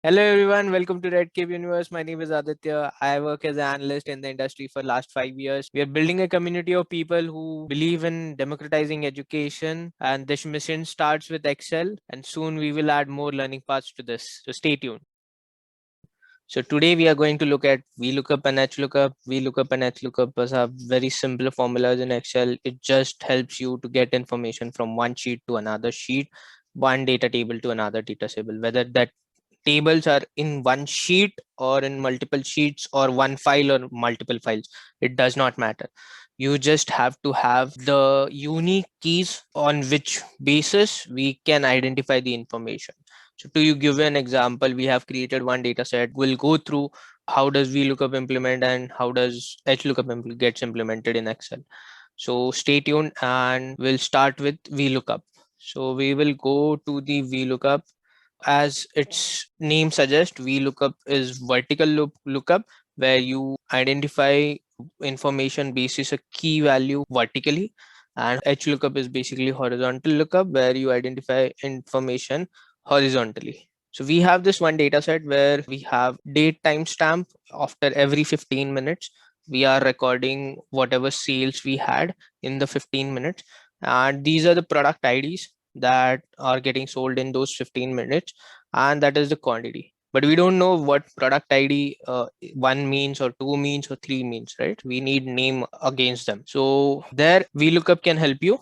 Hello everyone, welcome to Red Cave Universe. My name is Aditya. I work as an analyst in the industry for last 5 years. We are building a community of people who believe in democratizing education, and this mission starts with Excel, and soon we will add more learning paths to this. So stay tuned. So today we are going to look at VLOOKUP and HLOOKUP. VLOOKUP and HLOOKUP are very simple formulas in Excel. It just helps you to get information from one sheet to another sheet, one data table to another data table, whether that tables are in one sheet or in multiple sheets or one file or multiple files. It does not matter. You just have to have the unique keys on which basis we can identify the information. So to you give an example, we have created one data set. We'll go through how does VLOOKUP implement and how does HLOOKUP gets implemented in Excel. So stay tuned and we'll start with VLOOKUP. So we will go to the VLOOKUP. As its name suggests, VLOOKUP is vertical lookup, where you identify information basis a key value vertically, and HLOOKUP is basically horizontal lookup, where you identify information horizontally. So we have this one data set where we have date timestamp. After every 15 minutes we are recording whatever sales we had in the 15 minutes, and these are the product IDs that are getting sold in those 15 minutes, and that is the quantity. But we don't know what product ID 1 means or 2 means or 3 means, right? We need name against them. So there VLOOKUP can help you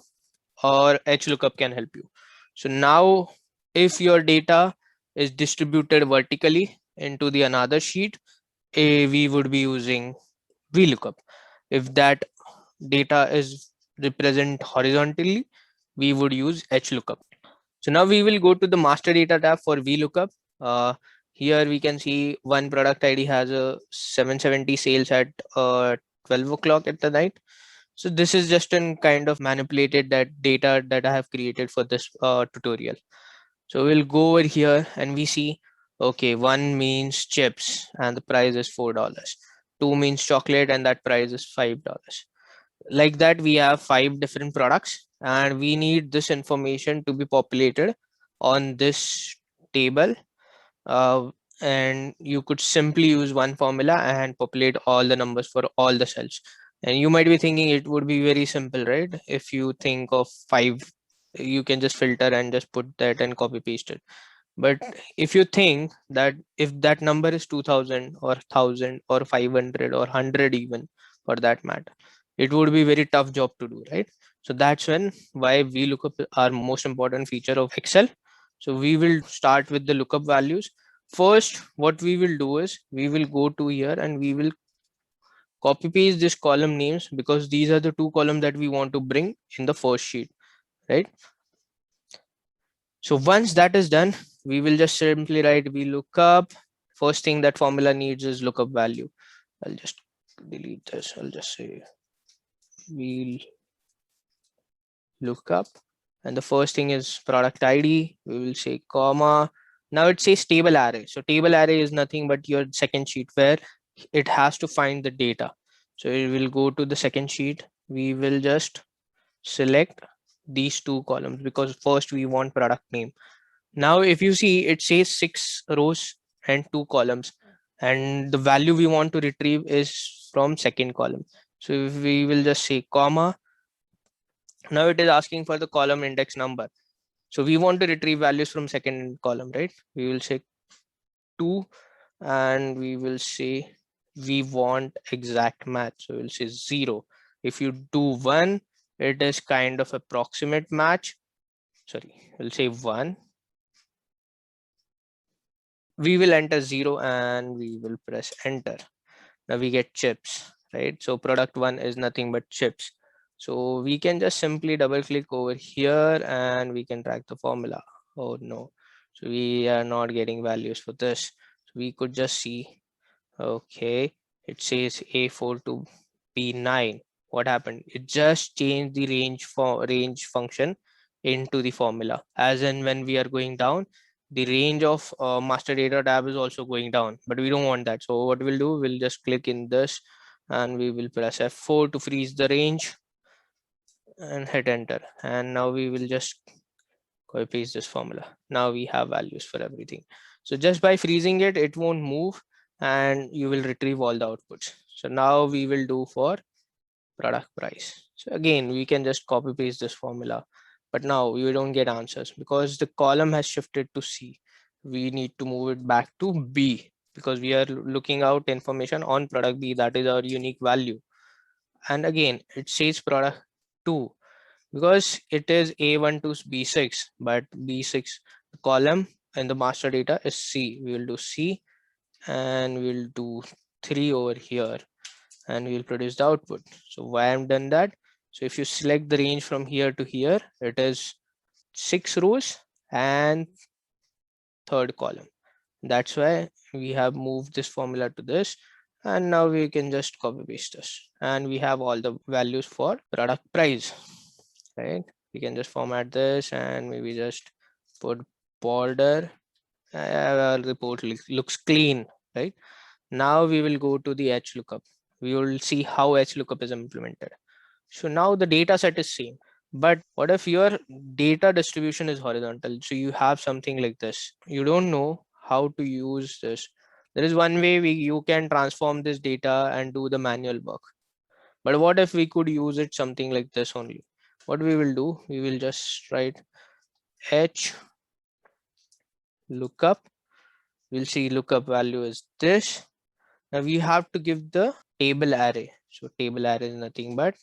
or HLOOKUP can help you. So now if your data is distributed vertically into the another sheet, we would be using VLOOKUP. If that data is represent horizontally, we would use HLOOKUP. So now we will go to the master data tab for VLOOKUP. Here we can see one product ID has a 770 sales at 12 o'clock at the night. So this is just an kind of manipulated that data that I have created for this tutorial. So we'll go over here and we see, okay, one means chips and the price is $4. Two means chocolate and that price is $5. Like that, we have 5 different products and we need this information to be populated on this table. uh, and you could simply use one formula and populate all the numbers for all the cells. And you might be thinking it would be very simple, right? If you think of 5, you can just filter and just put that and copy paste it. But if you think that if that number is 2000 or 1000 or 500 or 100 even, for that matter, it would be very tough job to do, right? So that's when why VLOOKUP are most important feature of Excel. So we will start with the lookup values. First, what we will do is we will go to here and we will copy paste this column names, because these are the two columns that we want to bring in the first sheet, right? So once that is done, we will just simply write VLOOKUP. First thing that formula needs is lookup value. I'll just delete this. I'll just say VLOOKUP. And the first thing is product ID. We will say comma. Now it says table array. So table array is nothing but your second sheet where it has to find the data. So it will go to the second sheet. We will just select these two columns because first we want product name. Now, if you see, it says 6 rows and 2 columns, and the value we want to retrieve is from second column. So if we will just say comma, now it is asking for the column index number. So we want to retrieve values from second column, right? We will say 2 and we will say we want exact match. So we'll say 0. If you do 1, it is kind of approximate match. Sorry, we'll say 1. We will enter 0 and we will press enter. Now we get chips, right? So product 1 is nothing but chips. So we can just simply double click over here and we can track the formula. Oh no, so we are not getting values for this. So we could just see, okay, it says A4 to B9. What happened? It just changed the range function into the formula. As in when we are going down, the range of master data tab is also going down, but we don't want that. So what we'll do, we'll just click in this and we will press F4 to freeze the range and hit enter. And now we will just copy paste this formula. Now we have values for everything. So just by freezing it, it won't move and you will retrieve all the outputs. So now we will do for product price. So again, we can just copy paste this formula, but now we don't get answers because the column has shifted to C. We need to move it back to B because we are looking out information on product B, that is our unique value. And again, it says product 2 because it is A1 to B6, but B6 column and the master data is C. We will do C and we'll do 3 over here and we'll produce the output. So why I'm done that? So if you select the range from here to here, it is 6 rows and third column. That's why we have moved this formula to this, and now we can just copy paste this and we have all the values for product price, right? We can just format this and maybe just put border. Our report looks clean, right? Now we will go to the HLOOKUP. We will see how HLOOKUP is implemented. So now the data set is same, but what if your data distribution is horizontal? So you have something like this. You don't know how to use this. There is one way you can transform this data and do the manual work. But what if we could use it something like this only? What we will do, we will just write H lookup. We'll see lookup value is this. Now we have to give the table array. So table array is nothing but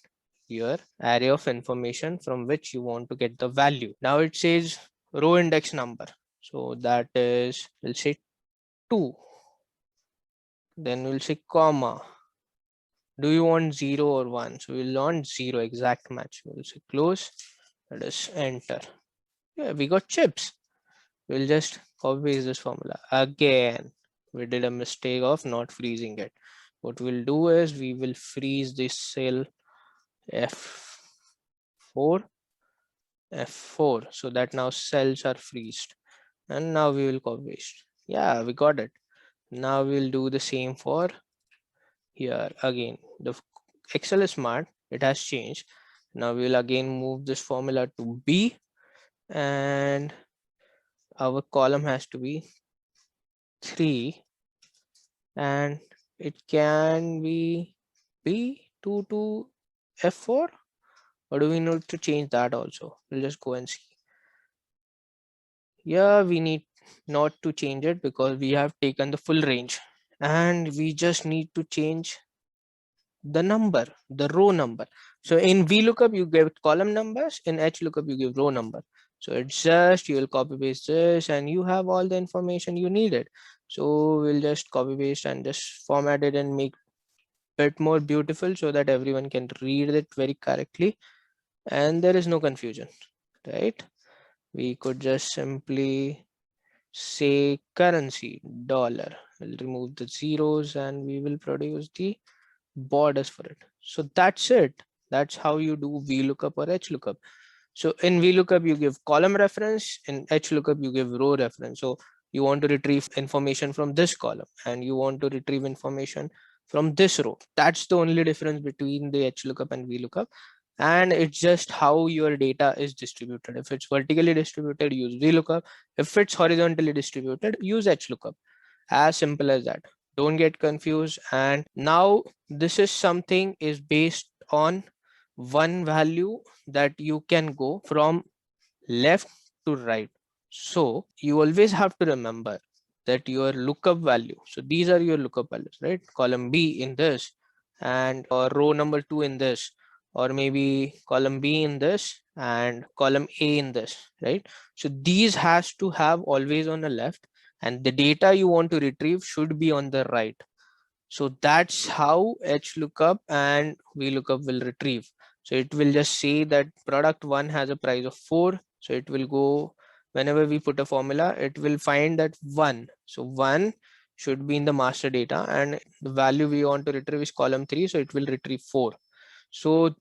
your array of information from which you want to get the value. Now it says row index number. So that is, we'll say 2. Then we'll say comma. Do you want 0 or 1? So we'll want 0, exact match. We'll say close. That is enter. Yeah, we got chips. We'll just copy paste this formula. Again, we did a mistake of not freezing it. What we'll do is we will freeze this cell F4, F4, so that now cells are freezed. And now we will copy paste. Yeah, we got it. Now we'll do the same for here. Again, the Excel is smart. It has changed. Now we'll again move this formula to B, and our column has to be 3, and it can be B2 to F4, or do we need to change that also? We'll just go and see. Yeah, we need not to change it because we have taken the full range, and we just need to change the number, the row number. So in VLOOKUP you give column numbers, in HLOOKUP you give row number. So it's just, you will copy paste this and you have all the information you needed. So we'll just copy paste and just format it and make bit more beautiful so that everyone can read it very correctly and there is no confusion, right? We could just simply say currency dollar. We'll remove the zeros and we will produce the borders for it. So that's it. That's how you do VLOOKUP or HLOOKUP. So in VLOOKUP you give column reference, in HLOOKUP you give row reference. So you want to retrieve information from this column and you want to retrieve information from this row. That's the only difference between the HLOOKUP and VLOOKUP. And it's just how your data is distributed. If it's vertically distributed, use VLOOKUP. If it's horizontally distributed, use HLOOKUP. As simple as that. Don't get confused. And now this is something is based on one value that you can go from left to right. So you always have to remember that your lookup value. So these are your lookup values, right? Column B in this and or row number 2 in this, or maybe column B in this and column A in this, right? So these has to have always on the left and the data you want to retrieve should be on the right. So that's how HLOOKUP and VLOOKUP will retrieve. So it will just say that product 1 has a price of 4. So it will go, whenever we put a formula, it will find that 1. So 1 should be in the master data and the value we want to retrieve is column 3. So it will retrieve 4. So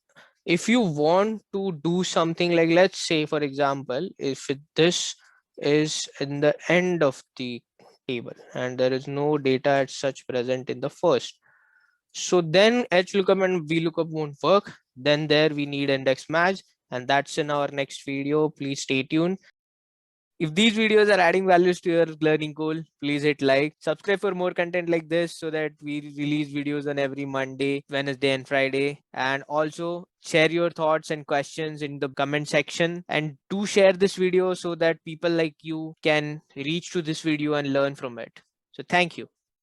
if you want to do something like, let's say, for example, if this is in the end of the table and there is no data as such present in the first, so then HLOOKUP and VLOOKUP won't work. Then there we need index match, and that's in our next video. Please stay tuned. If these videos are adding values to your learning goal, please hit like. Subscribe for more content like this so that we release videos on every Monday, Wednesday, and Friday. And also share your thoughts and questions in the comment section. And do share this video so that people like you can reach to this video and learn from it. So thank you.